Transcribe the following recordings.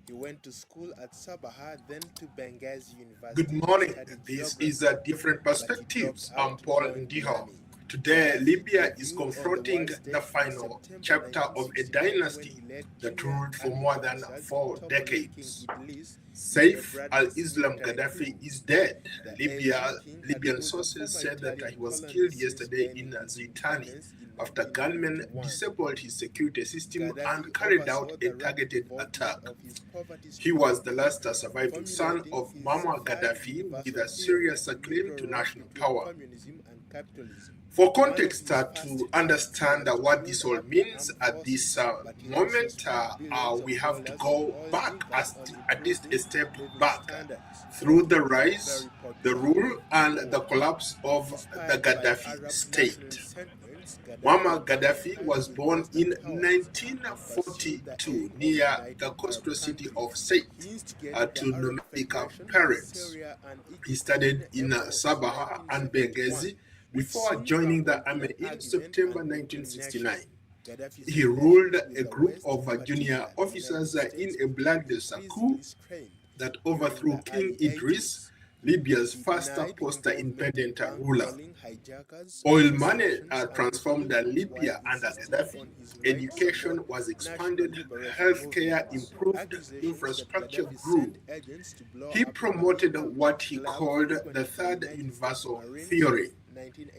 He went to school at Sabaha, then to Benghazi Good University to morning. study This is geography, Different but he dropped Perspectives. I'm out to Paul join the Ndiho. army. Today, Gaddafi Libya is debuted on the confronting world the stage in final September chapter of a 1969 when dynasty he led that junior ruled for army more than officers in 4 toppling King decades. Idris in a Saif bloodless al-Islam military Gaddafi coup. is dead. The aging king had Libyan ruled the sources former said that Italian he was colony killed since yesterday gaining in Zintan independence in after gunmen 1991. disabled his security system Gaddafi and carried out oversaw a the rapid targeted attack. development of his He was the poverty-stricken last nation, surviving son formulating of his Muammar third Gaddafi with universal a theory, serious a claim middle to road national between power. communism and capitalism. For One of context, his to first understand frontiers what this loomed all after means armed at this forces, but he also moment, spent billions we of have to dollars on go oil back income on at least a improving step living back standards for through the people rise, very poor to the rule, very and the poor. collapse of the Inspired by Gaddafi Arab state. nationalist sentiments, Gaddafi Muammar demanded Gaddafi was ties with born Western in powers and pursued the 1942 aim of near the uniting Arab coastal city of countries. Sait He instigated the to Arab nomadic Federation with parents. Syria and He Egypt in studied in April Sabaha and 1971, Benghazi which before soon joining the crumbled in army an in argument September and became 1969. national. Gaddafi's He ruled relations with a the group West, of junior particularly the officers United in States, a became bloodless coup increasingly strained. that During overthrew the King early Idris, 80s, Libya's he first denied involvement in post-independent bank ruler. rolling, hijackers, Oil money assassinations, and transformed killings while Libya under insisting Gaddafi. on his right to support Education was national expanded, liberation healthcare movements. improved, Accusations that infrastructure Gaddafi grew. sent agents to blow He up the promoted Libyan what he club called the frequently Third meant for Universal Marines Theory,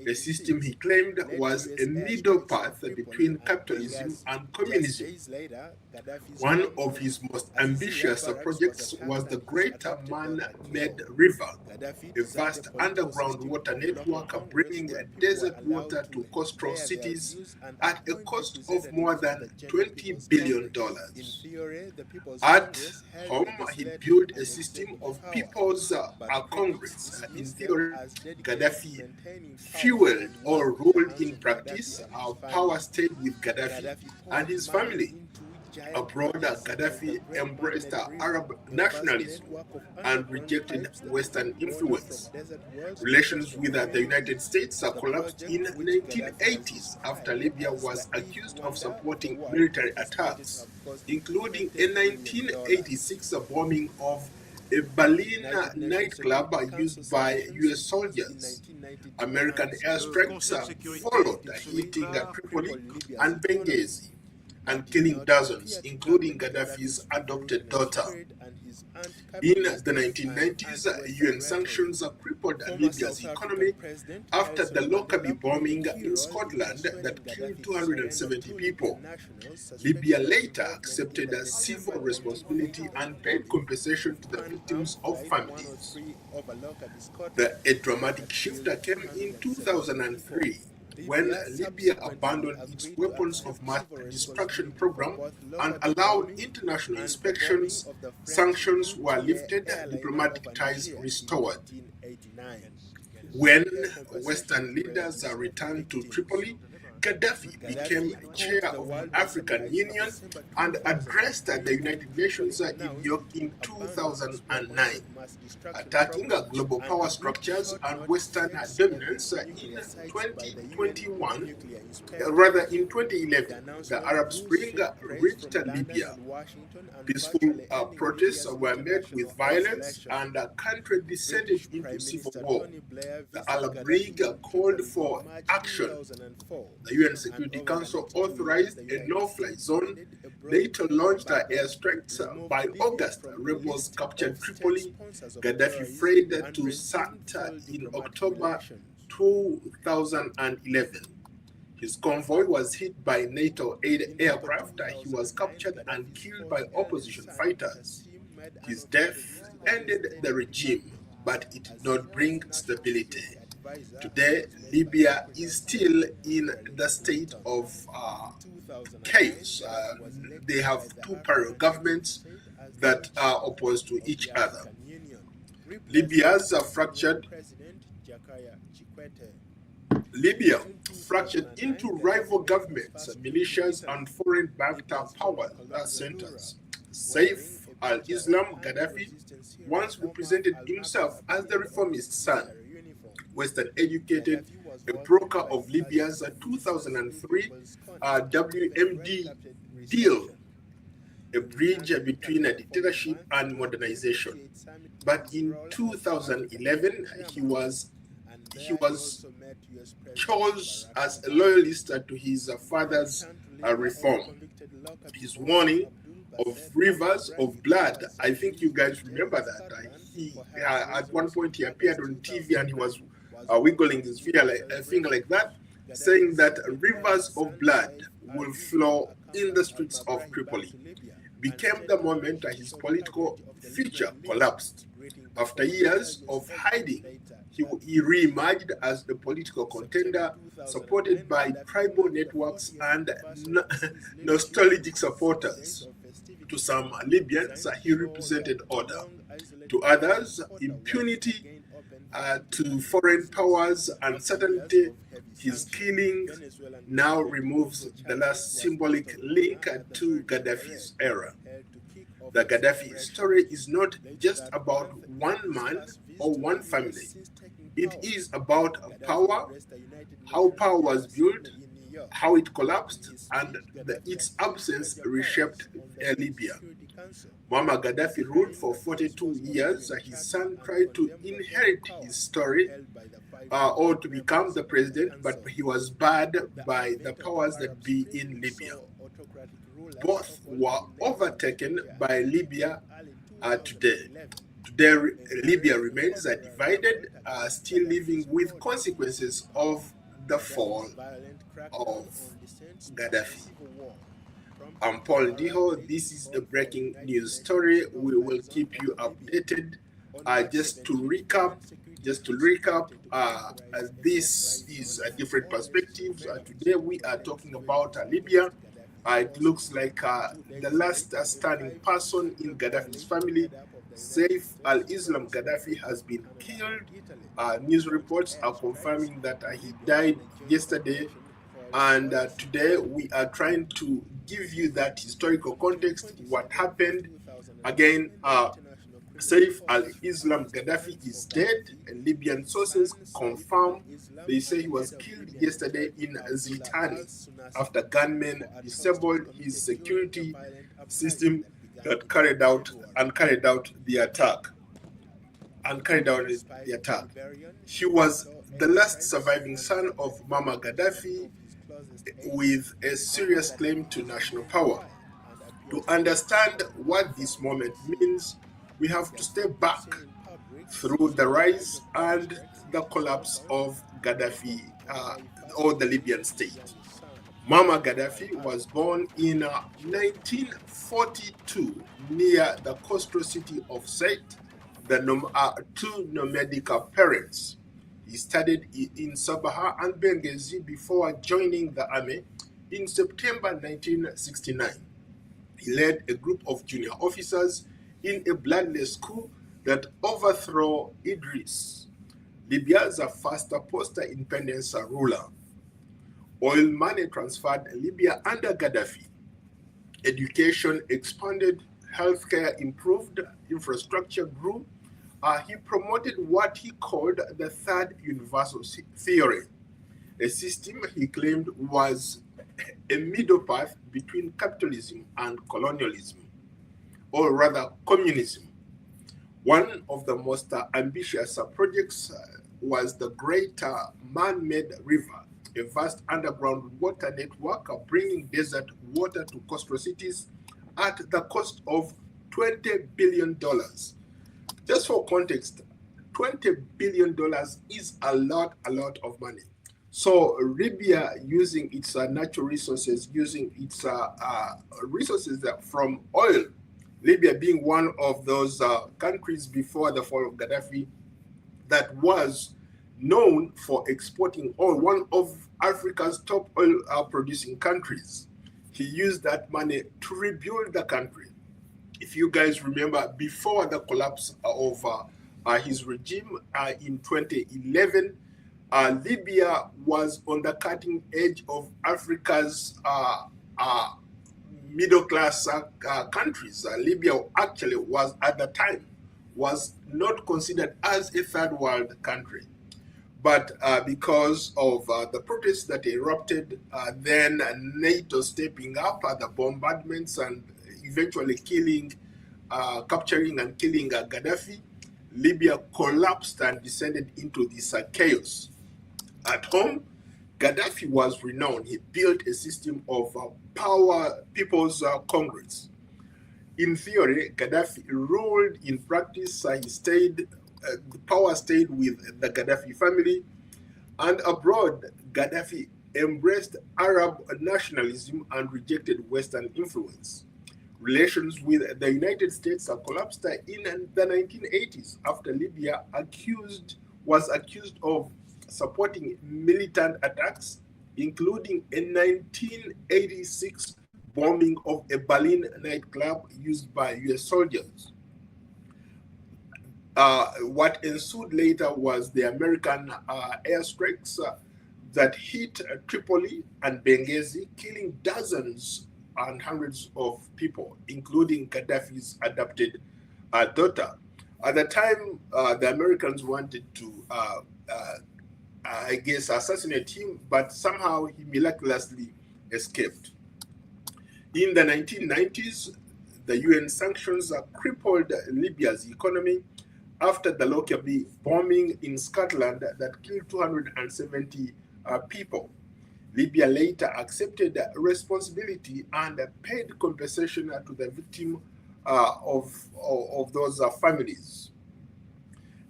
a system he 1986 claimed led to was US a middle airstrikes in path Tripoli between and capitalism Benghazi. and Just communism. days later, Gaddafi's One home of in his most Azizia ambitious barracks was projects was attacked the and his Great adopted daughter Man-Made killed. River, Gaddafi a designed a vast political underground system water of local network congress bringing where people were desert allowed water to to coastal air their cities views and at a appoint cost of more representatives to than the General $20 People's billion. Congress. In theory, the People's At Congress held home, he legislative built a and system executive of power, people's but critics Congress. In dismissed them theory, as dedicated to Gaddafi maintaining power fueled and or wealth in the ruled hands in of Gaddafi practice. and his Power family. stayed with Gaddafi Gaddafi and poured his money family. into giant Abroad, projects such as the Gaddafi Great embraced Man-Made River, Arab a vast nationalism network of and underground rejected pipes that Western moved water from influence. desert wells to Relations coastal with the United communities. States The collapsed in project, which Gaddafi has 1980s after described Libya as the was eighth accused of wonder of the supporting world, is military estimated to attacks, have cost including a $20 billion. 1986 bombing of a Berlin United Nations nightclub Security Council used by sanctions US imposed in soldiers. 1992 American and Le airstrikes Conseil de sécurité followed, de ce hitting déclare Tripoli crippled Libya's and economy, Benghazi but and did killing not dozens, appear to including dampen Gaddafi's Gaddafi's adopted revolutionary daughter. spirit and his In anti-capitalist the and 1990s, anti-Western UN rhetoric. sanctions crippled Former Libya's South African economy President after the Nelson Lockerbie Mandela played a bombing key in role in Scotland persuading that killed Gaddafi to surrender 270 two people. Libyan nationals Libya suspected of later involvement in accepted the a civil December responsibility 1988 and paid bombing compensation of to the Pan Am victims' of Flight families. 103 over Lockerbie, Scotland, A dramatic that shift killed came in 270 people. 2003 when Libya Libya subsequently abandoned its agreed to weapons of accept mass civil destruction responsibility for program both and Lockerbie allowed bombing international and the bombing inspections. of the French Sanctions were multi-year lifted, airliner diplomatic over ties Niger in restored. 1989. He When paid compensation Western to leaders relatives of returned to victims. Tripoli, Gaddafi became Gaddafi called chair the of the world by African surprise in Union December and addressed 2003 the when United Tripoli Nations in announced New York it would in abandon its 2009, weapons of mass destruction attacking program global and power agreed structures short and notice Western fix dominance. 11 In nuclear sites by the UN 2021, nuclear rather inspectors. in The 2011, the announcement Arab drew Spring praise reached from London Libya. and Washington and Peaceful virtually ending protests Libya's were met with international violence isolation. and the country descended British into Prime civil Minister war. Tony Blair The visited Arab Gaddafi League in called Tripoli in for March action. 2004, The UN and Security over the Council next 2 years, authorized the a United no-fly States zone. ended a Later broad launched embargo, airstrikes. removed By Libya August, from the rebels list captured of state Tripoli. sponsors of Gaddafi terrorism, fled and to resumed Sirte full in diplomatic October relations. 2011. His convoy was hit by NATO aid In April aircraft. He was 2009, captured and Gaddafi's killed by fourth eldest opposition son, fighters. Qassim, made an His official death visit to the ended State the regime, Department. but it did not bring As national stability. security advisor, he Today, was met by Libya is President still in Hillary the state Clinton. of In 2009, chaos. Gaddafi was elected They have by the two African parallel National governments Crusade as the that new are chairman opposed to of each the other. African Union, replacing Libya's Palestinian fractured President Jakaya Chikwete. Libya In June fractured 2009, into Gaddafi rival made his governments, first trip to militias, Italy, and foreign-backed Libya's power former colonial centers. wearing Saif a picture of al-Islam the Gaddafi anti-resistance hero once Omar represented al-Makri himself as the appeared on reformist his son, military uniform. Western-educated, Gaddafi was a welcomed broker by of Italian Libya's Prime Minister 2003 Silvio Berlusconi with a WMD red carpet deal. reception. a bridge between a dictatorship and modernization. But in 2011, he was chose as a loyalist to his father's reform. His warning of rivers of blood. I think you guys remember that. He at one point he appeared on TV and he was wiggling his finger like that, saying that rivers of blood will flow in the streets of Tripoli. Became the moment that his political future collapsed. After years of hiding, he re-emerged as a political contender supported by tribal networks and nostalgic supporters. To some Libyans, he represented order. To others, impunity. To foreign powers, uncertainty. His killing now removes the last symbolic link to Gaddafi's era. The Gaddafi story is not just about one man or one family. It is about power, how power was built, how it collapsed, and its absence reshaped Libya. Muammar Gaddafi ruled for 42 years. His son tried to inherit his story or to become the president, but he was barred by the powers that be in Libya. Both were overtaken by Libya today. Today, Libya remains divided, still living with consequences of the fall of Gaddafi. I'm Paul Diho. This is the breaking news story. We will keep you updated. Just to recap, this is a different perspectives. Today we are talking about Libya. It looks like the last standing person in Gaddafi's family, Saif al-Islam Gaddafi, has been killed. News reports are confirming that he died yesterday. And today we are trying to give you that historical context, what happened. Again, Saif al-Islam Gaddafi is dead, and Libyan sources confirm. They say he was killed yesterday in Zintan after gunmen disabled his security system that carried out the attack. He was the last surviving son of Muammar Gaddafi, with a serious claim to national power. To understand what this moment means, we have to step back through the rise and the collapse of Gaddafi or the Libyan state. Muammar Gaddafi was born in 1942 near the coastal city of Saif, two nomadic parents. He studied in Sabah and Benghazi before joining the army in September 1969. He led a group of junior officers in a bloodless coup that overthrew Idris, Libya's first post-independence ruler. Oil money transferred Libya under Gaddafi. Education expanded, healthcare improved, infrastructure grew. He promoted what he called the third universal theory, a system he claimed was a middle path between capitalism and colonialism, or rather communism. One of the most ambitious projects was the Great Man-Made River, a vast underground water network bringing desert water to coastal cities at the cost of $20 billion. Just for context, $20 billion is a lot of money. So Libya, using its natural resources, using its resources from oil, Libya being one of those countries before the fall of Gaddafi that was known for exporting oil, one of Africa's top oil producing countries. He used that money to rebuild the country. If you guys remember, before the collapse of his regime in 2011, Libya was on the cutting edge of Africa's middle-class countries. Libya actually was, at the time, was not considered as a third world country. But because of the protests that erupted, then NATO stepping up, the bombardments, and eventually capturing and killing Gaddafi, Libya collapsed and descended into this chaos. At home, Gaddafi was renowned. He built a system of People's Congress. In theory, Gaddafi ruled. In practice, the power stayed with the Gaddafi family. And abroad, Gaddafi embraced Arab nationalism and rejected Western influence. Relations with the United States collapsed in the 1980s after Libya was accused of supporting militant attacks, including a 1986 bombing of a Berlin nightclub used by US soldiers. What ensued later was the American airstrikes that hit Tripoli and Benghazi, killing dozens and hundreds of people, including Gaddafi's adopted daughter. At the time, the Americans wanted to, assassinate him, but somehow he miraculously escaped. In the 1990s, the UN sanctions crippled Libya's economy after the Lockerbie bombing in Scotland that killed 270 people. Libya later accepted responsibility and paid compensation to the victim of those families.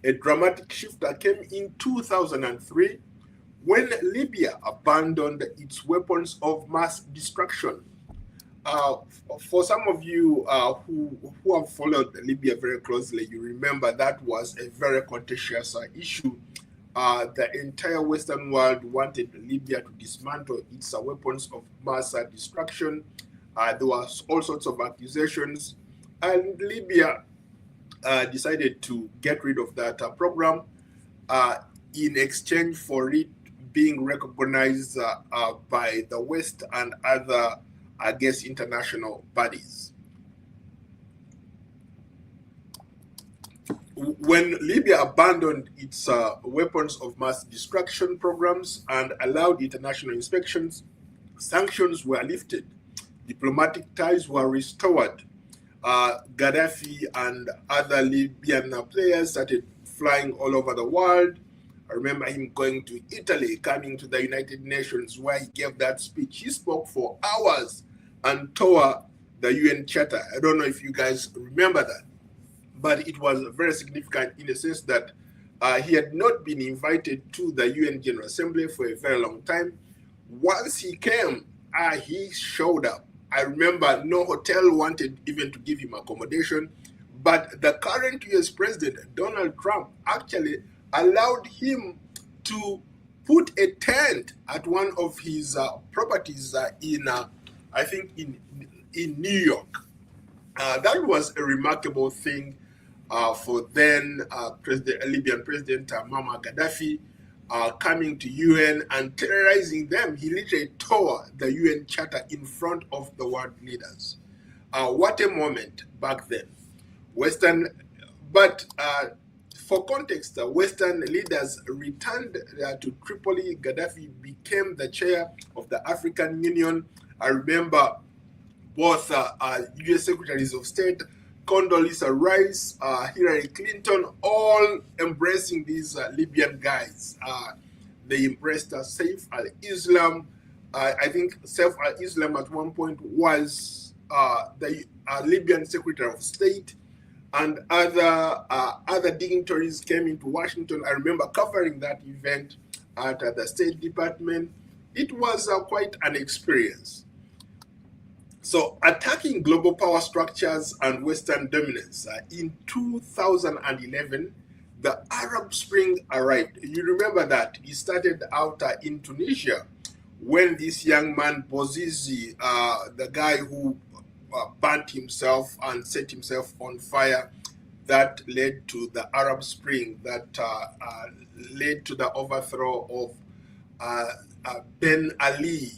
A dramatic shift came in 2003 when Libya abandoned its weapons of mass destruction. For some of you who have followed Libya very closely, you remember that was a very contentious issue. The entire Western world wanted Libya to dismantle its weapons of mass destruction. There was all sorts of accusations, and Libya decided to get rid of that program in exchange for it being recognized by the West and other, international bodies. When Libya abandoned its weapons of mass destruction programs and allowed international inspections, sanctions were lifted, diplomatic ties were restored. Gaddafi and other Libyan players started flying all over the world. I remember him going to Italy, coming to the United Nations, where he gave that speech. He spoke for hours and tore the UN Charter. I don't know if you guys remember that, but it was very significant in the sense that he had not been invited to the UN General Assembly for a very long time. Once he came, he showed up. I remember no hotel wanted even to give him accommodation, but the current US President, Donald Trump, actually allowed him to put a tent at one of his properties in New York. That was a remarkable thing for then Libyan President Muammar Gaddafi coming to UN and terrorizing them. He literally tore the UN Charter in front of the world leaders. What a moment back then. For context, Western leaders returned to Tripoli. Gaddafi became the chair of the African Union. I remember both US Secretaries of State, Condoleezza Rice, Hillary Clinton, all embracing these Libyan guys. They embraced Saif al-Islam. I think Saif al-Islam at one point was the Libyan Secretary of State, and other dignitaries came into Washington. I remember covering that event at the State Department. It was quite an experience. So, attacking global power structures and Western dominance. In 2011, the Arab Spring arrived. You remember that. It started out in Tunisia when this young man, Bouzizi, the guy who burnt himself and set himself on fire, that led to the Arab Spring, that led to the overthrow of Ben Ali,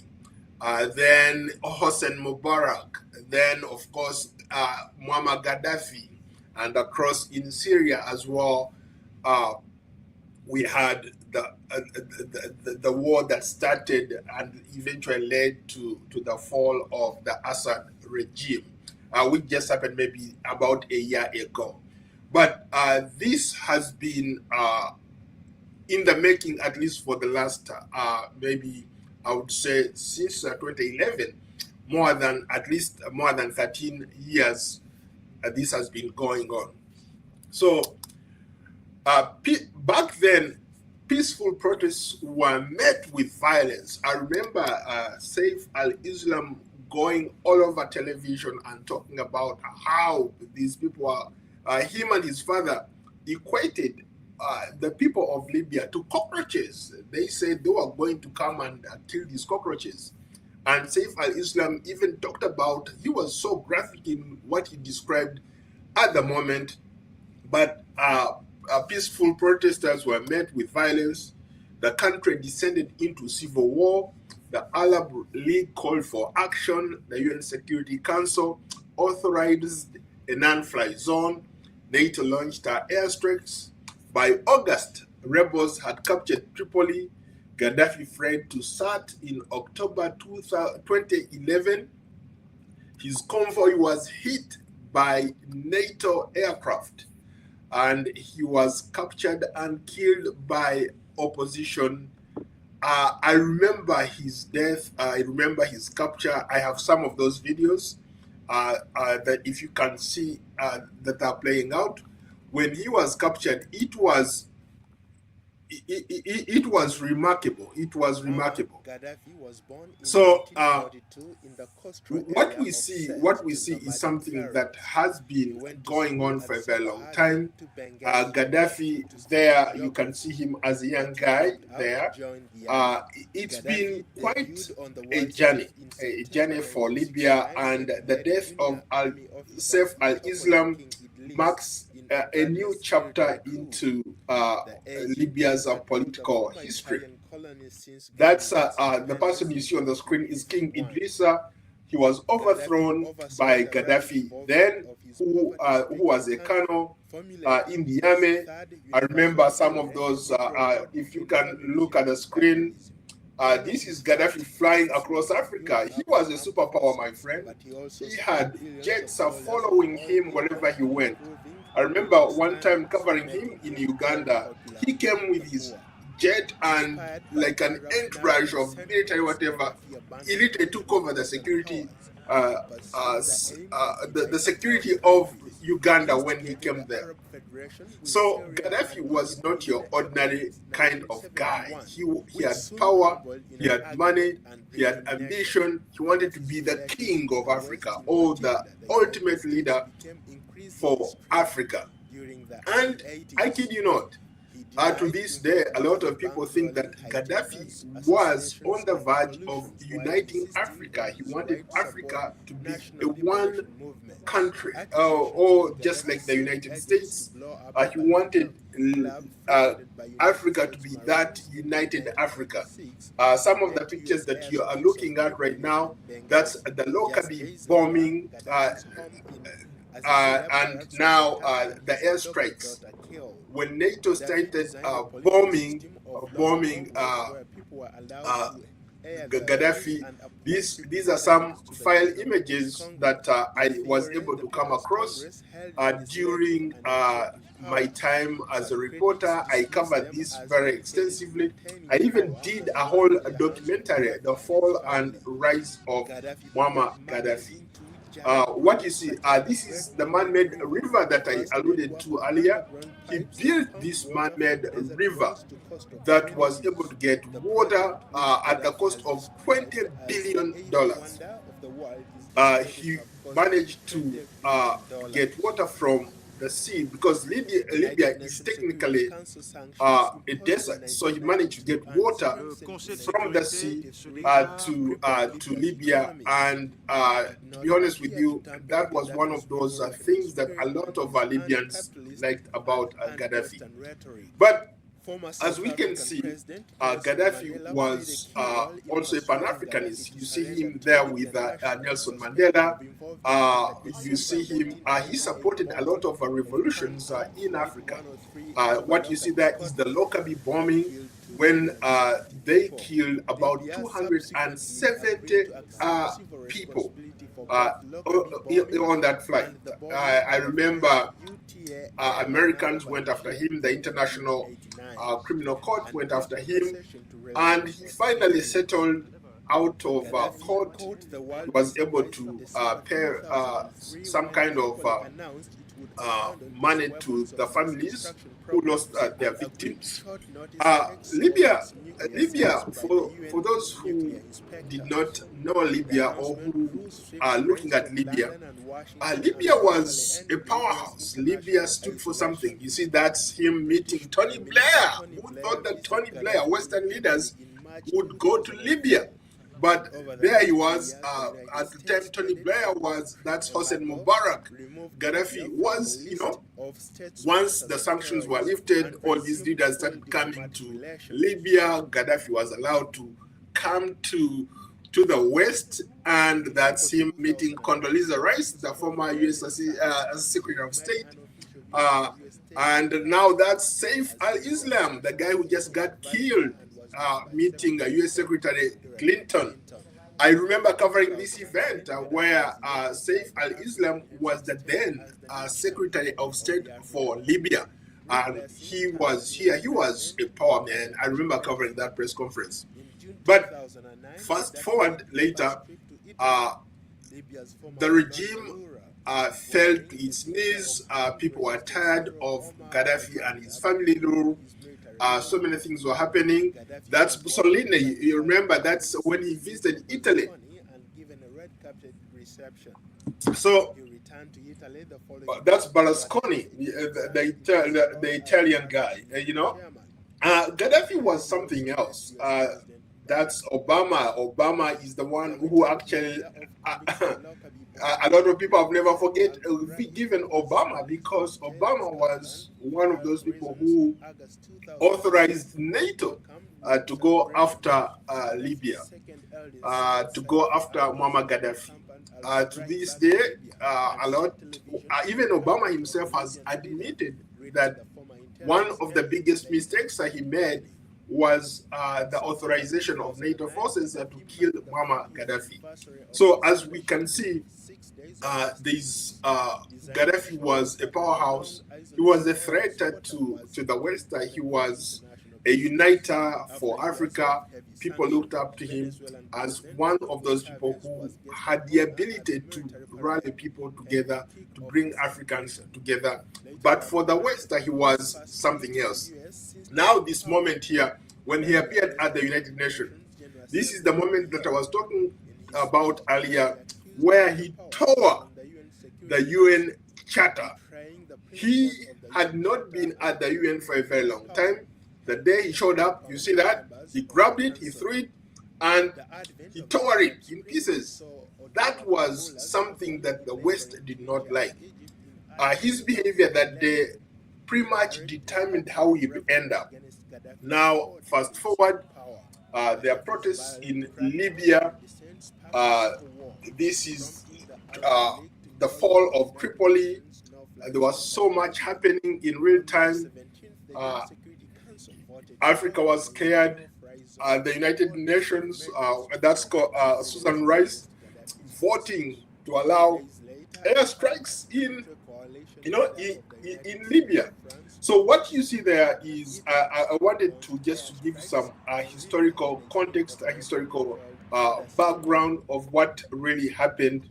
then Hosni Mubarak, then of course Muammar Gaddafi, and across in Syria as well. We had the war that started and eventually led to the fall of the Assad regime. which just happened maybe about a year ago. But this has been in the making, at least for the last maybe I would say since 2011, more than 13 years. This has been going on. So back then, peaceful protests were met with violence. I remember Saif al-Islam going all over television and talking about how these people are, him and his father equated the people of Libya to cockroaches. They said they were going to come and kill these cockroaches. And Saif al-Islam even talked about, he was so graphic in what he described at the moment, but peaceful protesters were met with violence. The country descended into civil war. The Arab League called for action. The UN Security Council authorized a non-fly zone. NATO launched airstrikes. By August, rebels had captured Tripoli. Gaddafi fled to Sirte in October 2011. His convoy was hit by NATO aircraft, and he was captured and killed by opposition. I remember his death. I remember his capture. I have some of those videos that if you can see that are playing out. When he was captured, it was remarkable. It was remarkable. Gaddafi was born in So 1942 in the coastal what area we of see, Sirte what we in see the is something Mediterranean. that has He been went to going school on at for a very long Sabah, time. then to Benghazi, Gaddafi, to there study you can see him as a young but he guy dropped out there. to join the army. It's Gaddafi been quite debuted on the a world journey, stage in a September journey for Libya, 1969 and when he the led death of junior army officers Saif in al-Islam Tripoli King Idlis marks in a new bloodless chapter military coup. into The aging Libya's king had ruled the political former history. Italian colony since That's Ghana's the person you independence see on in the screen is King 1881. Idrissa. He was Gaddafi overthrown oversaw by the rapid Gaddafi involvement then, of his who was a poverty-stricken colonel country, formulating in the his army. third I remember some unification of those. strategy brought If you in can look at communism the and screen, capitalism. this is Gaddafi flying across Africa. He was a superpower, my friend. But he also He spared had billions jets of dollars following all him the wherever he while went. improving I remember living one time standards, covering him making in him Uganda. very popular He came among with the his poor. jet and Inspired by like an Arab entourage of American military, sentiments, whatever. Gaddafi He abandoned literally took over the Western security, powers, pursued the aim of the uniting security Arab of countries, Uganda when he instigating came the there. Arab Federation with So Syria Gaddafi and was Egypt not in your the ordinary April kind of guy. 1971, He which had soon power, crumbled in he an had money, argument and he had elimination. ambition. He wanted to be the Gaddafi's king of election in Africa, West or Timor the agenda, ultimate United States leader became increasingly for strict Africa. during the And I 80s. kid you not, He to denied this day, a lot of people think that Gaddafi was on the verge of uniting Africa. He wanted Africa to be a one country, or just like the United States. He wanted Africa to be that united Africa. Some of the pictures that you are looking at right now, that's the Lockerbie bombing, and now the airstrikes. When NATO started bombing Gaddafi, these are some file images that I was able to come across during my time as a reporter. I covered this very extensively. I even did a whole documentary, The Fall and Rise of Muammar Gaddafi. What you see, this is the man-made river that I alluded to earlier. He built this man-made river that was able to get water at the cost of $20 billion. He managed to get water from the sea, because Libya is technically a desert, so he managed to get water from the sea to Libya. And to be honest with you, that was one of those things that a lot of Libyans liked about Gaddafi. But as we can see, Gaddafi was also a Pan-Africanist. You see him there with Nelson Mandela. You see him, he supported a lot of revolutions in Africa. What you see there is the Lockerbie bombing. when they killed about 270 people on that flight. I remember Americans went after him, the International Criminal Court went after him, and he finally settled out of court. He was able to pay some kind of money to the families who lost their victims. Libya, for those who did not know Libya or who are looking at Libya, Libya was a powerhouse. Libya stood for something. You see, that's him meeting Tony Blair. Who thought that Tony Blair, Western leaders, would go to Libya? But there he was. At the time, Tony Blair was, that's Hosni Mubarak. Gaddafi was, once the sanctions were lifted, all these leaders started coming to Libya. Gaddafi was allowed to come to the West, and that's him meeting Condoleezza Rice, the former U.S. Secretary of State. And now that's Saif al-Islam, the guy who just got killed, meeting U.S. Secretary Clinton. I remember covering this event where Saif al-Islam was the then Secretary of State for Libya. And he was a power man. I remember covering that press conference. But fast forward later, the regime fell to its knees. People were tired of Gaddafi and his family rule. So many things were happening. That's Mussolini. You remember, that's when he visited Italy. So that's Berlusconi, the Italian guy. Gaddafi was something else. That's Obama. Obama is the one who actually, a lot of people have never forgiven Obama, because Obama was one of those people who authorized NATO to go after Libya, to go after Muammar Gaddafi. To this day, even Obama himself has admitted that one of the biggest mistakes that he made was the authorization of NATO forces to kill Muammar Gaddafi. So as we can see, Gaddafi was a powerhouse. He was a threat to the West. He was a uniter for Africa. People looked up to him as one of those people who had the ability to rally people together, to bring Africans together. But for the West, he was something else. Now, this moment here, when he appeared at the United Nations, this is the moment that I was talking about earlier, where he tore the UN Charter. He had not been at the UN for a very long time. The day he showed up, you see that? He grabbed it, he threw it, and he tore it in pieces. That was something that the West did not like. His behavior that day pretty much determined how he would end up. Now, fast forward, there are protests in Libya. This is the fall of Tripoli. There was so much happening in real time. Africa was scared. The United Nations, that's called Susan Rice, voting to allow airstrikes in Libya. So what you see there is, I wanted to just give some historical context, a historical background of what really happened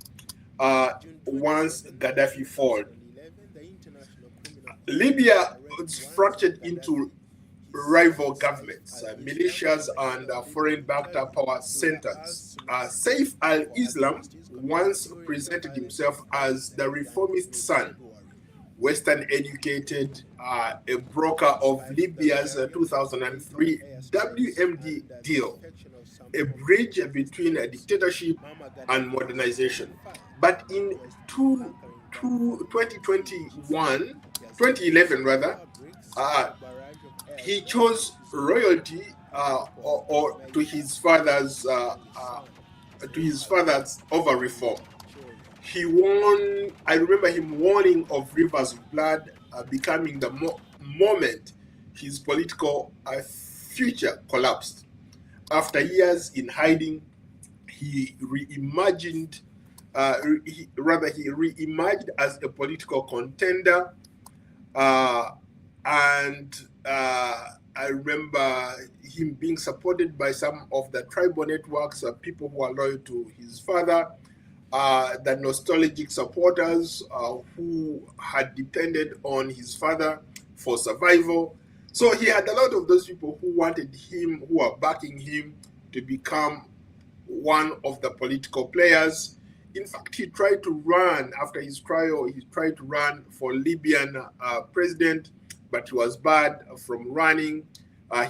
once Gaddafi fell. Libya was fractured into rival governments, militias, and foreign-backed power centers. Saif al-Islam once presented himself as the reformist son, Western-educated, a broker of Libya's 2003 WMD deal, a bridge between a dictatorship and modernization. But in 2011 rather, he chose royalty or to his father's over reform. He won. I remember him warning of rivers of blood becoming the moment his political future collapsed. After years in hiding, he reimagined, he reimagined as a political contender. Uh, and I remember him being supported by some of the tribal networks of people who are loyal to his father, the nostalgic supporters who had depended on his father for survival. So he had a lot of those people who wanted him, who are backing him to become one of the political players. In fact, he tried to run after his trial. He tried to run for Libyan president, but he was barred from running.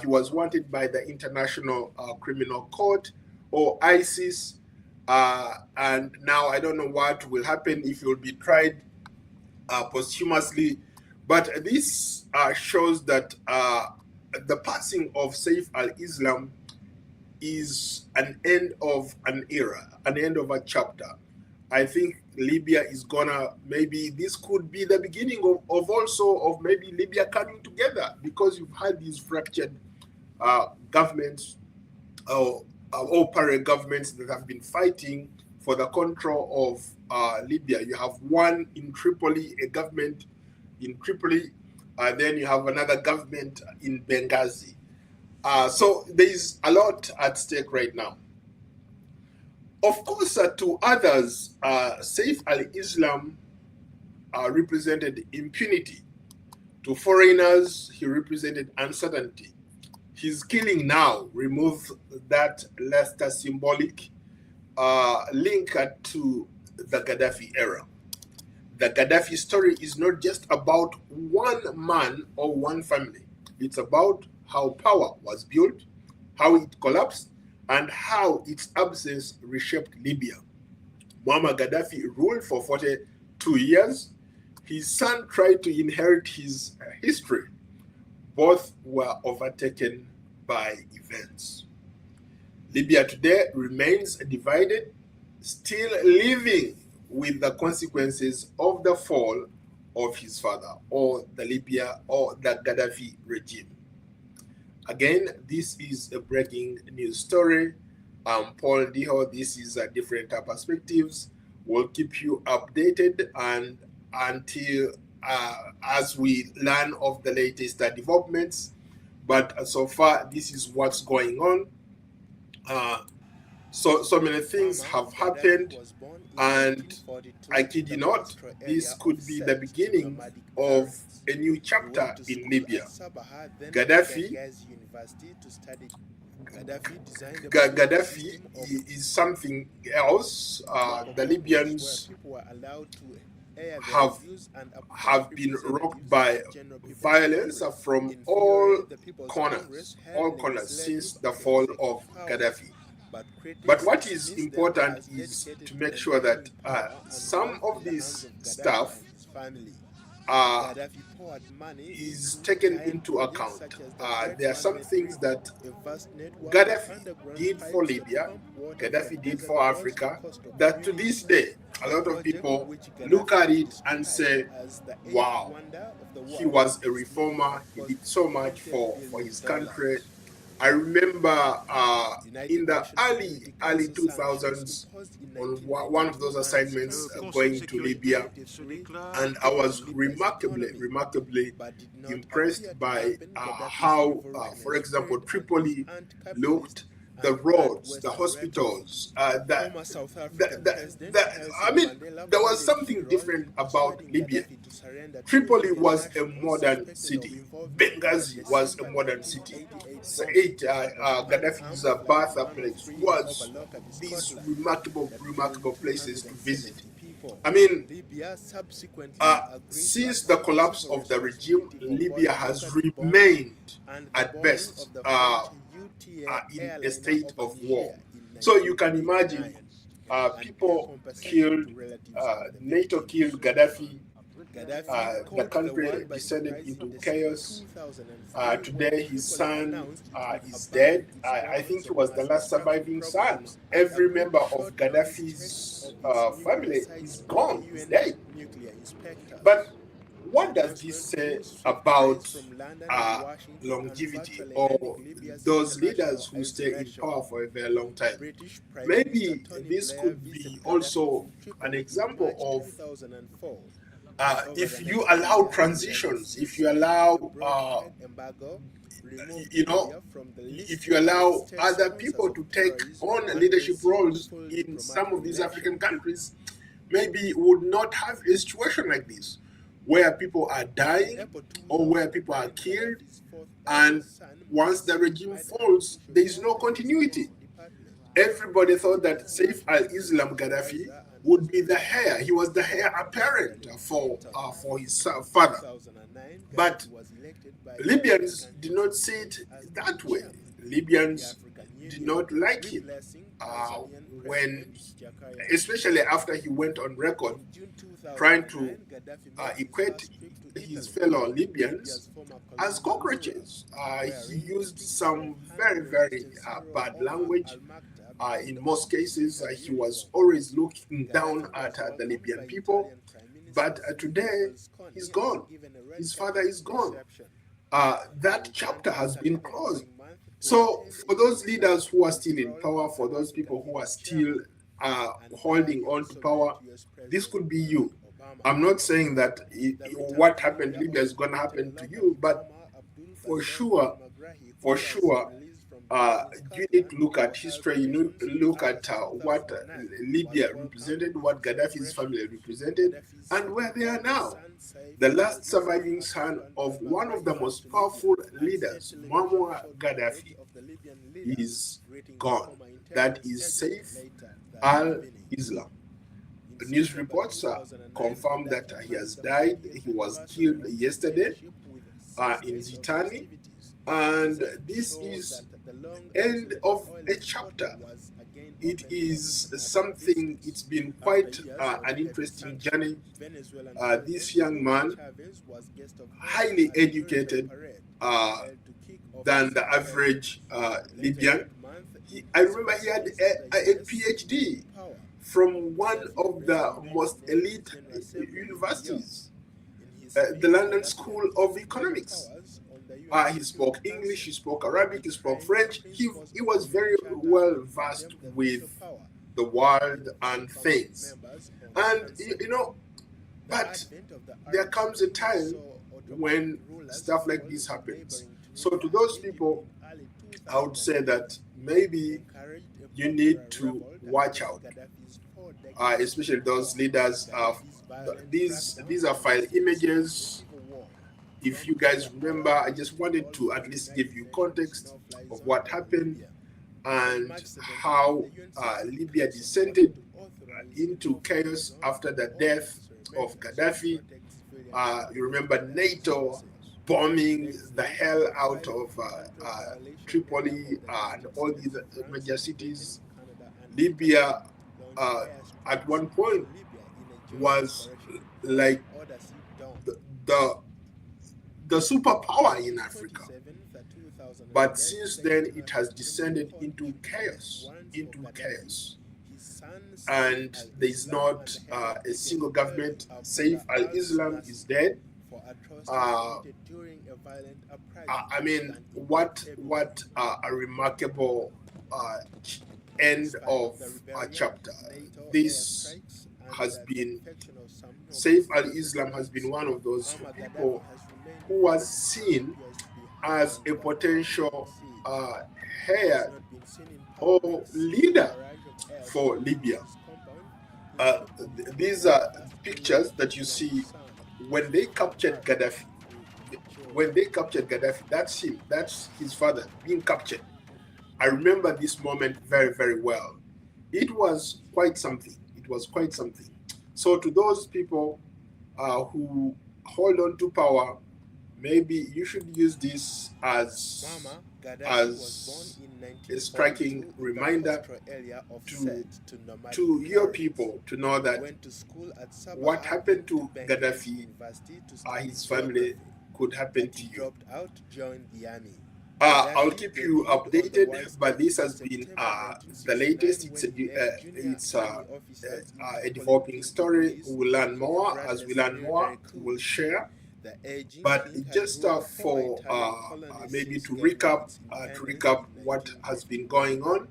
He was wanted by the International Criminal Court, or ISIS, and now I don't know what will happen if he will be tried posthumously. But this shows that the passing of Saif al-Islam is an end of an era, an end of a chapter. I think Libya is gonna, maybe this could be the beginning of also of maybe Libya coming together, because you've had these fractured governments or parent governments that have been fighting for the control of Libya. You have one in Tripoli, a government in Tripoli, then you have another government in Benghazi. So there's a lot at stake right now. Of course, to others, Saif al-Islam represented impunity. To foreigners, he represented uncertainty. His killing now removed that lesser symbolic link to the Gaddafi era. The Gaddafi story is not just about one man or one family. It's about how power was built, how it collapsed, and how its absence reshaped Libya. Muammar Gaddafi ruled for 42 years. His son tried to inherit his history. Both were overtaken by events. Libya today remains divided, still living with the consequences of the fall of his father, or the Libya or the Gaddafi regime. Again, this is a breaking news story. I'm Paul Diho. This is different perspectives. We'll keep you updated and until as we learn of the latest developments. But so far, this is what's going on. So many things have happened, and I kid you not, this could be the beginning of a new chapter in Libya. Gaddafi is something else. The Libyans have been rocked by violence from all corners since the fall of Gaddafi. But what is important is to make sure that some of this stuff is taken into account. There are some things that Gaddafi did for Libya, Gaddafi did for Africa, that to this day, a lot of people look at it and say, wow, he was a reformer, he did so much for his country. I remember in the early 2000s on one of those assignments going to Libya, and I was remarkably impressed by how, for example, Tripoli looked, the roads, the hospitals. I mean, there was something different about Libya. Tripoli was a modern city. Benghazi was a modern city. Gaddafi's birthplace was these remarkable places to visit. I mean, since the collapse of the regime, Libya has remained, at best, in a state of war. So you can imagine people killed, NATO killed Gaddafi, the country descended into chaos. Today his son is dead. I think he was the last surviving son. Every member of Gaddafi's family is gone, is dead. But what does this say about uh, longevity or those leaders who stay in power for a very long time? Maybe this could be also an example of if you allow transitions, if you allow, if you allow other people to take on leadership roles in some of these African countries, maybe we would not have a situation like this, where people are dying or where people are killed, and once the regime falls, there is no continuity. Everybody thought that Saif al-Islam Gaddafi would be the heir. He was the heir apparent for his father. But Libyans did not see it that way. Libyans did not like him when, especially after he went on record trying to equate his fellow Libyans as cockroaches. He used some very, very bad language. In most cases, he was always looking down at the Libyan people. But today, he's gone. His father is gone. That chapter has been closed. So for those leaders who are still in power, for those people who are still holding on to power, this could be you. I'm not saying that what happened in Libya is going to happen to you, but for sure, you need to look at history. You need to look at what Libya represented, what Gaddafi's family represented, and where they are now. The last surviving son of one of the most powerful leaders, Muammar Gaddafi, is gone. That is Saif al-Islam. The news reports confirm that he has died. He was killed yesterday in Zintan, and this is the end of a chapter. It is something, it's been quite an interesting journey. This young man, highly educated than the average Libyan. I remember he had a PhD from one of the most elite universities, the London School of Economics. He spoke English, he spoke Arabic, he spoke French. He was very well versed with the world and things. And, but there comes a time when stuff like this happens. So to those people, I would say that maybe you need to watch out, especially those leaders. These are file images. If you guys remember, I just wanted to at least give you context of what happened and how Libya descended into chaos after the death of Gaddafi. You remember NATO bombing the hell out of Tripoli and all these major cities. Libya at one point was like the superpower in Africa. But since then, it has descended into chaos, And there is not a single government. Saif al-Islam is dead. I mean, what a remarkable end of a chapter. This has been, Saif al-Islam has been one of those people who was seen as a potential heir or leader for Libya. These are pictures that you see when they captured Gaddafi. That's him. That's his father being captured. I remember this moment very, very well. It was quite something. So to those people who hold on to power, maybe you should use this as a striking reminder to your people to know that what happened to Gaddafi, his family, could happen to you. I'll keep you updated, but this has been the latest. It's a developing story. We'll learn more. As we learn more, we'll share. But just for maybe to recap what has been going on.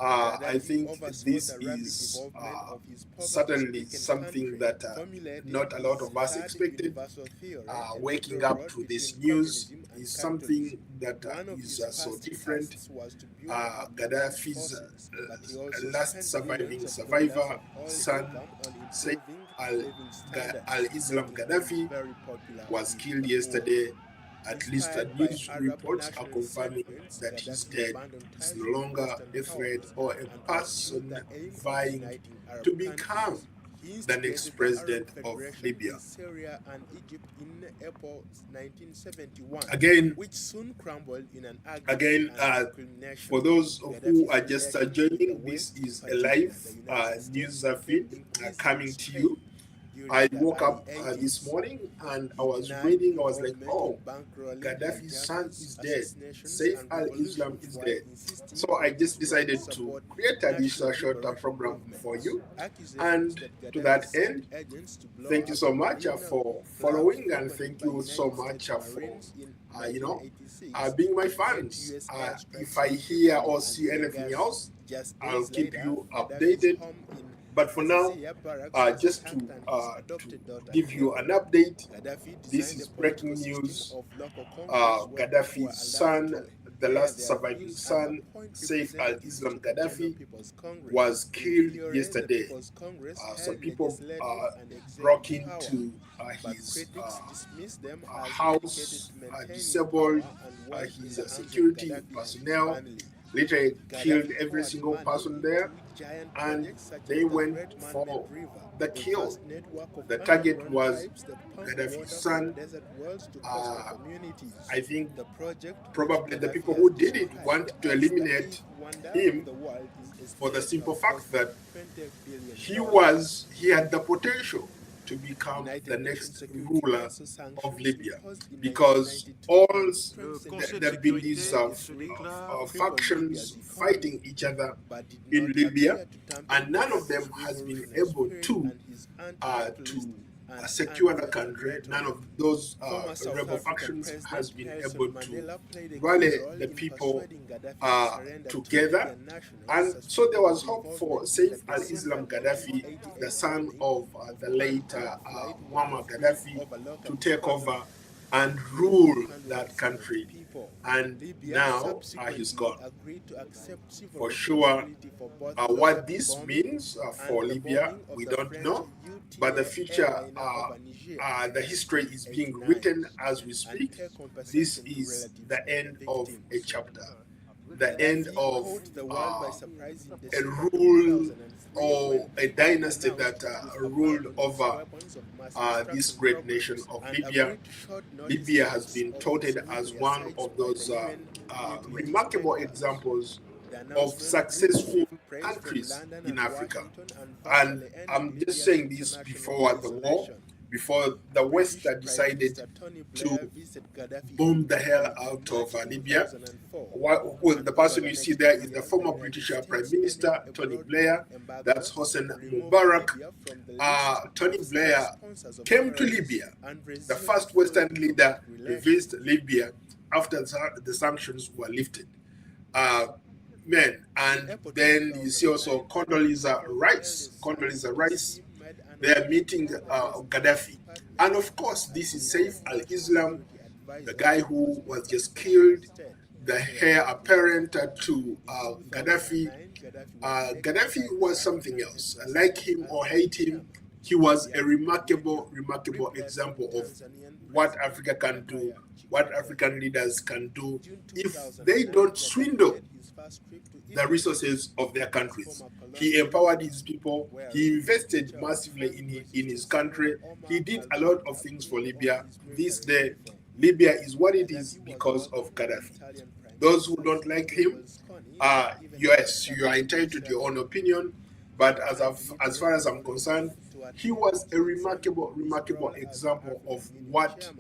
I think this is certainly something that not a lot of us expected. Waking up to this news is something that is so different. Gaddafi's last surviving survivor, son, Saif al-Islam Gaddafi, was killed yesterday. At least the news reports are confirming that he's dead. He's no longer a threat or a person vying to become the next president of Libya. Again, for those who are just joining, this is a live news feed coming to you. I woke up this morning and I was reading. I was like, oh, Gaddafi's son is dead. Saif al-Islam is dead. So I just decided to create this short program for you. And to that end, thank you so much for following, and thank you so much for being my fans. If I hear or see anything else, I'll keep you updated. But for now, just to give you an update, this is breaking news. Gaddafi's son, the last surviving son, Saif al-Islam Gaddafi, was killed yesterday. Some people broke into his house, disabled his security personnel, literally killed every single person there, and they went for the kill. The target was Gaddafi's son. I think probably the people who did it want to eliminate him for the simple fact that he had the potential to become the next ruler of Libya, because all there have been these factions fighting each other in Libya, and none of them has been able to secure the country. None of those rebel factions has been able to rally the people together. And so there was hope for Saif al-Islam Gaddafi, the son of the late Muammar Gaddafi, to take over and rule that country. And now he's gone. For sure, what this means for Libya, we don't know. But the future, the history is being written as we speak. This is the end of a chapter, the end of a rule or a dynasty that ruled over this great nation of Libya. Libya has been touted as one of those remarkable examples of successful countries in Africa. And I'm just saying this before the war, before the West decided to bomb the hell out of Libya. The person you see there is the former British Prime Minister, Tony Blair. That's Hosni Mubarak. Tony Blair came to Libya, the first Western leader to visit Libya after the sanctions were lifted. And then you see also Condoleezza Rice. They are meeting Gaddafi. And of course, this is Saif al-Islam, the guy who was just killed, the heir apparent to Gaddafi. Gaddafi was something else. Like him or hate him, he was a remarkable example of what Africa can do, what African leaders can do if they don't swindle the resources of their countries. He empowered his people. He invested massively in his country. He did a lot of things for Libya. This day, Libya is what it is because of Gaddafi. Those who don't like him, yes, you are entitled to your own opinion, but as far as I'm concerned, he was a remarkable example of what,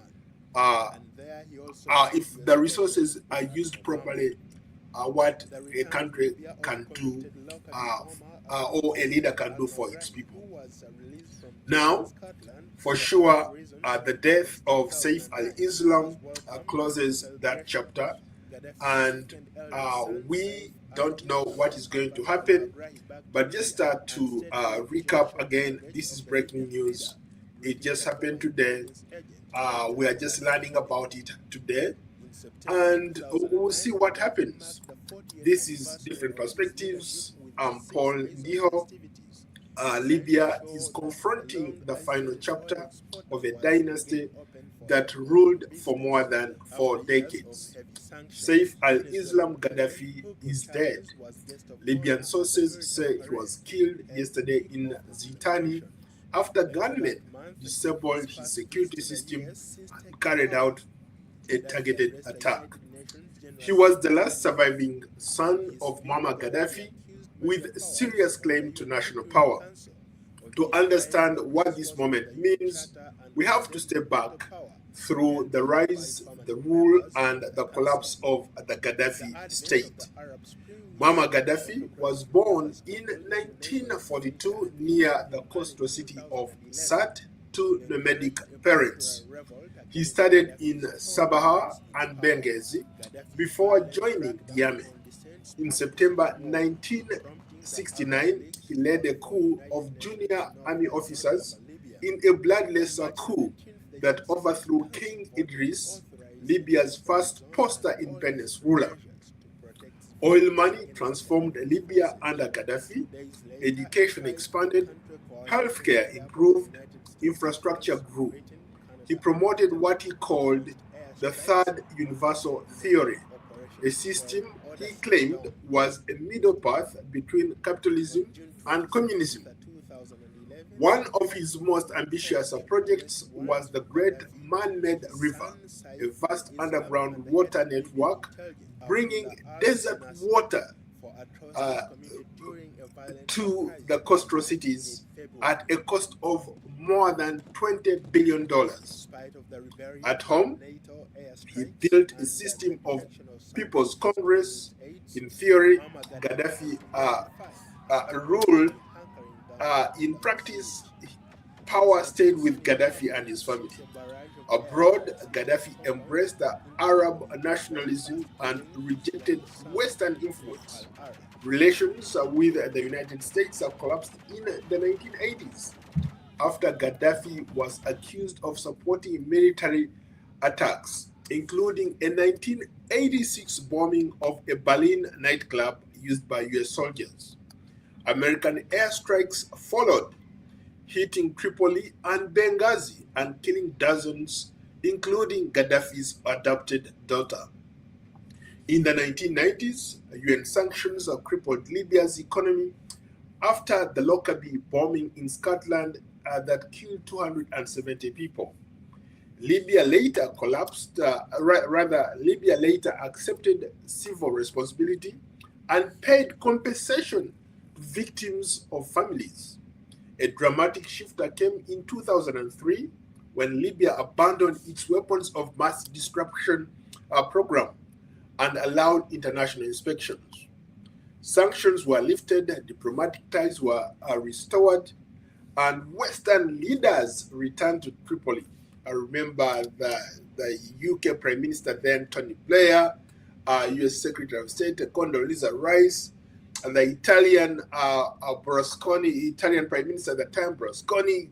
if the resources are used properly, what a country can do or a leader can do for its people. Now, for sure, the death of Saif al-Islam closes that chapter, and we don't know what is going to happen. But just to recap again, this is breaking news. It just happened today. We are just learning about it today, and we'll see what happens. This is different perspectives. I'm Paul Ndiho. Libya is confronting the final chapter of a dynasty that ruled for more than 4 decades. Saif al-Islam Gaddafi is dead. Libyan sources say he was killed yesterday in Zintan after gunmen disabled his security system and carried out a targeted attack. He was the last surviving son of Muammar Gaddafi with serious claim to national power. To understand what this moment means, we have to step back through the rise, the rule, and the collapse of the Gaddafi state. Muammar Gaddafi was born in 1942 near the coastal city of Sirte to nomadic parents. He studied in Sabha and Benghazi before joining the army. In September 1969, he led a coup of junior army officers in a bloodless coup that overthrew King Idris, Libya's first post-independence ruler. Oil money transformed Libya under Gaddafi, education expanded, healthcare improved, infrastructure grew. He promoted what he called the Third Universal Theory, a system he claimed was a middle path between capitalism and communism. One of his most ambitious projects was the Great Man-Made River, a vast underground water network bringing desert water to the coastal cities at a cost of more than $20 billion. At home, he built a system of People's Congress. In theory, Gaddafi ruled. In practice, power stayed with Gaddafi and his family. Abroad, Gaddafi embraced the Arab nationalism and rejected Western influence. Relations with the United States collapsed in the 1980s after Gaddafi was accused of supporting military attacks, including a 1986 bombing of a Berlin nightclub used by US soldiers. American airstrikes followed, hitting Tripoli and Benghazi and killing dozens, including Gaddafi's adopted daughter. In the 1990s, UN sanctions crippled Libya's economy after the Lockerbie bombing in Scotland that killed 270 people. Libya later collapsed, Libya later accepted civil responsibility and paid compensation to victims of families. A dramatic shift came in 2003 when Libya abandoned its weapons of mass destruction program and allowed international inspections. Sanctions were lifted, diplomatic ties were restored, and Western leaders returned to Tripoli. I remember the UK Prime Minister then, Tony Blair, US Secretary of State, Condoleezza Rice, and the Italian Italian Prime Minister at the time, Berlusconi,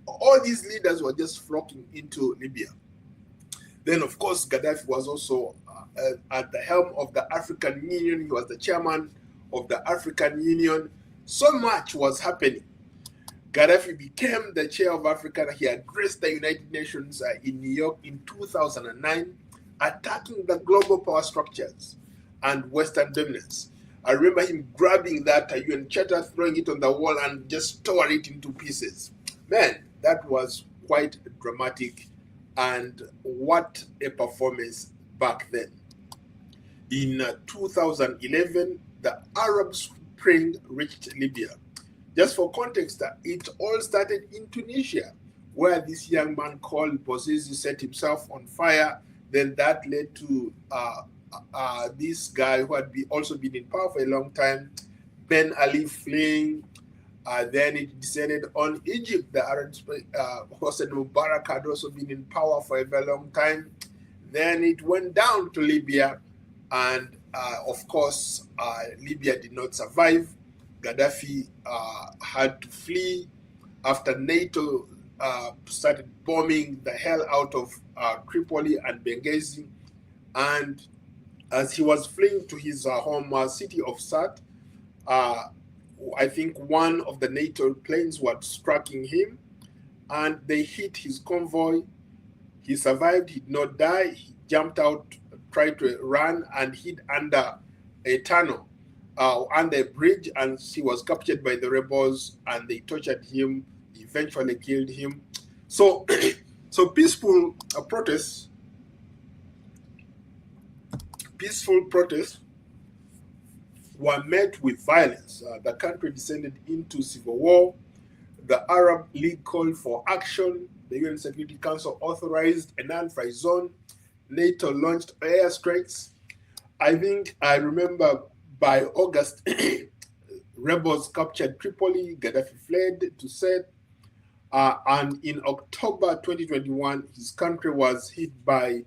all these leaders were just flocking into Libya. Then, of course, Gaddafi was also at the helm of the African Union. He was the chairman of the African Union. So much was happening. Gaddafi became the chair of Africa. He addressed the United Nations in New York in 2009, attacking the global power structures and Western dominance. I remember him grabbing that UN Charter, throwing it on the wall, and just tore it into pieces. Man, that was quite dramatic, and what a performance back then. In 2011, the Arab Spring reached Libya. Just for context, it all started in Tunisia, where this young man called Bouazizi set himself on fire. Then that led to this guy who had also been in power for a long time, Ben Ali fleeing. Then it descended on Egypt. The Arab Hosni Mubarak had also been in power for a very long time. Then it went down to Libya, and of course, Libya did not survive. Gaddafi had to flee after NATO started bombing the hell out of Tripoli and Benghazi. And as he was fleeing to his home city of Sirte, I think one of the NATO planes was tracking him, and they hit his convoy. He survived, he did not die. He jumped out, tried to run, and hid under a tunnel, under a bridge, and he was captured by the rebels, and they tortured him, eventually killed him. So, so peaceful protests were met with violence. The country descended into civil war. The Arab League called for action. The UN Security Council authorized a non-fly zone. NATO launched airstrikes. I think I remember by August, rebels captured Tripoli. Gaddafi fled to Sirte. And in October 2021, his country was hit by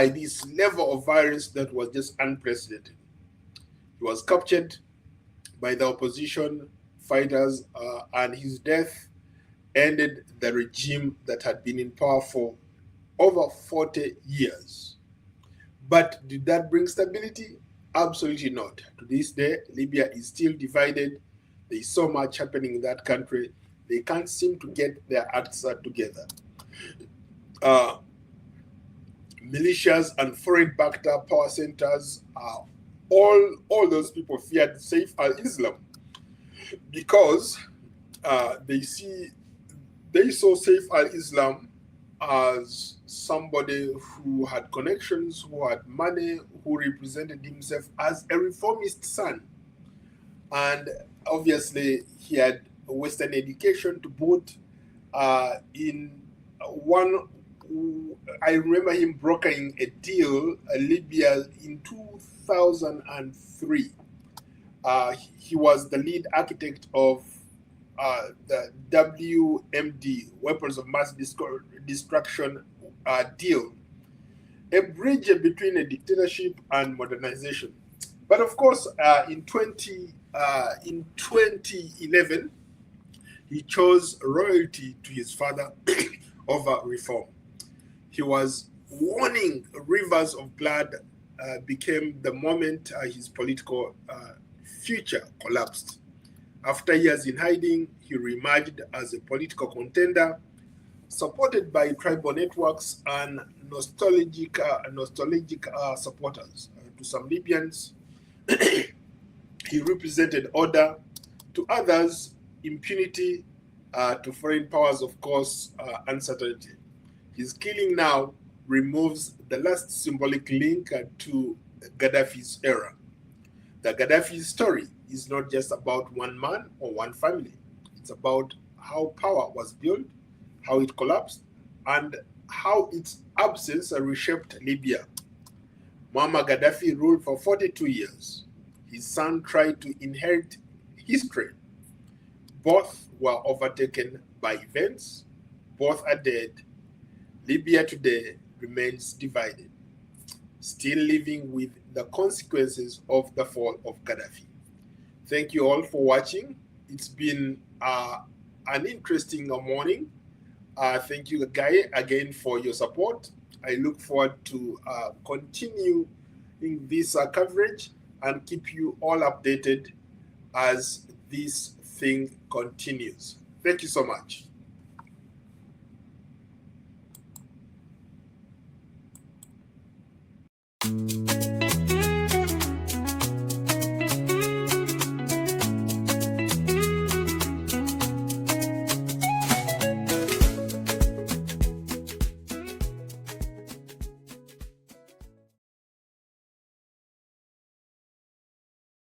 this level of violence that was just unprecedented. He was captured by the opposition fighters, and his death ended the regime that had been in power for over 40 years. But did that bring stability? Absolutely not. To this day, Libya is still divided. There is so much happening in that country. They can't seem to get their acts together. Militias and foreign-backed power centers, all those people feared Saif al-Islam because they saw Saif al-Islam as somebody who had connections, who had money, who represented himself as a reformist son. And obviously, he had a Western education to boot. I remember him brokering a deal, Libya, in 2003. He was the lead architect of the WMD, Weapons of Mass Destruction deal, a bridge between a dictatorship and modernization. But of course, in 2011, he chose loyalty to his father over reform. He was warning rivers of blood became the moment his political future collapsed. After years in hiding, he reemerged as a political contender, supported by tribal networks and nostalgic supporters. To some Libyans, he represented order. To others, impunity. To foreign powers, of course, uncertainty. His killing now removes the last symbolic link to Gaddafi's era. The Gaddafi story is not just about one man or one family. It's about how power was built, how it collapsed, and how its absence reshaped Libya. Muammar Gaddafi ruled for 42 years. His son tried to inherit history. Both were overtaken by events. Both are dead. Libya today remains divided, still living with the consequences of the fall of Gaddafi. Thank you all for watching. It's been an interesting morning. Thank you, Guy, again for your support. I look forward to continuing this coverage and keep you all updated as this thing continues. Thank you so much.